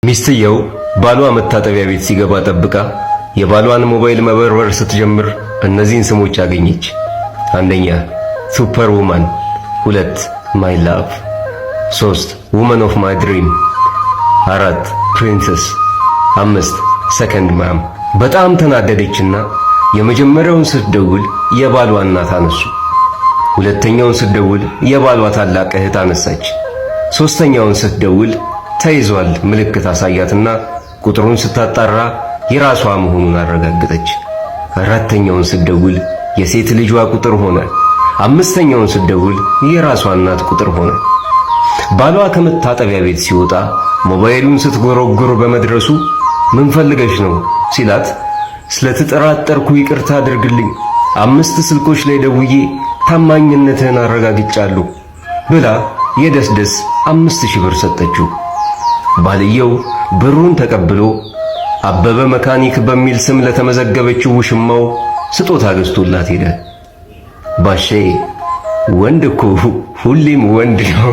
ሚስትየው ባሏ መታጠቢያ ቤት ሲገባ ጠብቃ የባሏን ሞባይል መበርበር ስትጀምር እነዚህን ስሞች አገኘች። አንደኛ ሱፐር ውማን፣ 2 ማይ ላቭ፣ 3 ውመን ኦፍ ማይ ድሪም፣ 4 ፕሪንሰስ፣ 5 ሰከንድ ማም። በጣም ተናደደችና የመጀመሪያውን ስትደውል የባሏ እናት አነሱ። ሁለተኛውን ስትደውል የባሏ ታላቅ እህት አነሳች። ሶስተኛውን ስትደውል ተይዟል ምልክት አሳያትና ቁጥሩን ስታጣራ የራሷ መሆኑን አረጋገጠች። አራተኛውን ስትደውል የሴት ልጇ ቁጥር ሆነ። አምስተኛውን ስትደውል የራሷ እናት ቁጥር ሆነ። ባሏ ከመታጠቢያ ቤት ሲወጣ ሞባይሉን ስትጎረጉር በመድረሱ ምን ፈልገሽ ነው ሲላት ስለተጠራጠርኩ ይቅርታ አድርግልኝ፣ 5 ስልኮች ላይ ደውዬ ታማኝነትህን አረጋግጫለሁ ብላ የደስደስ 5000 ብር ሰጠችው። ባልየው ብሩን ተቀብሎ አበበ መካኒክ በሚል ስም ለተመዘገበችው ውሽማው ስጦታ ገዝቶላት ሄደ። ባሼ ወንድ እኮ ሁሌም ወንድ ነው።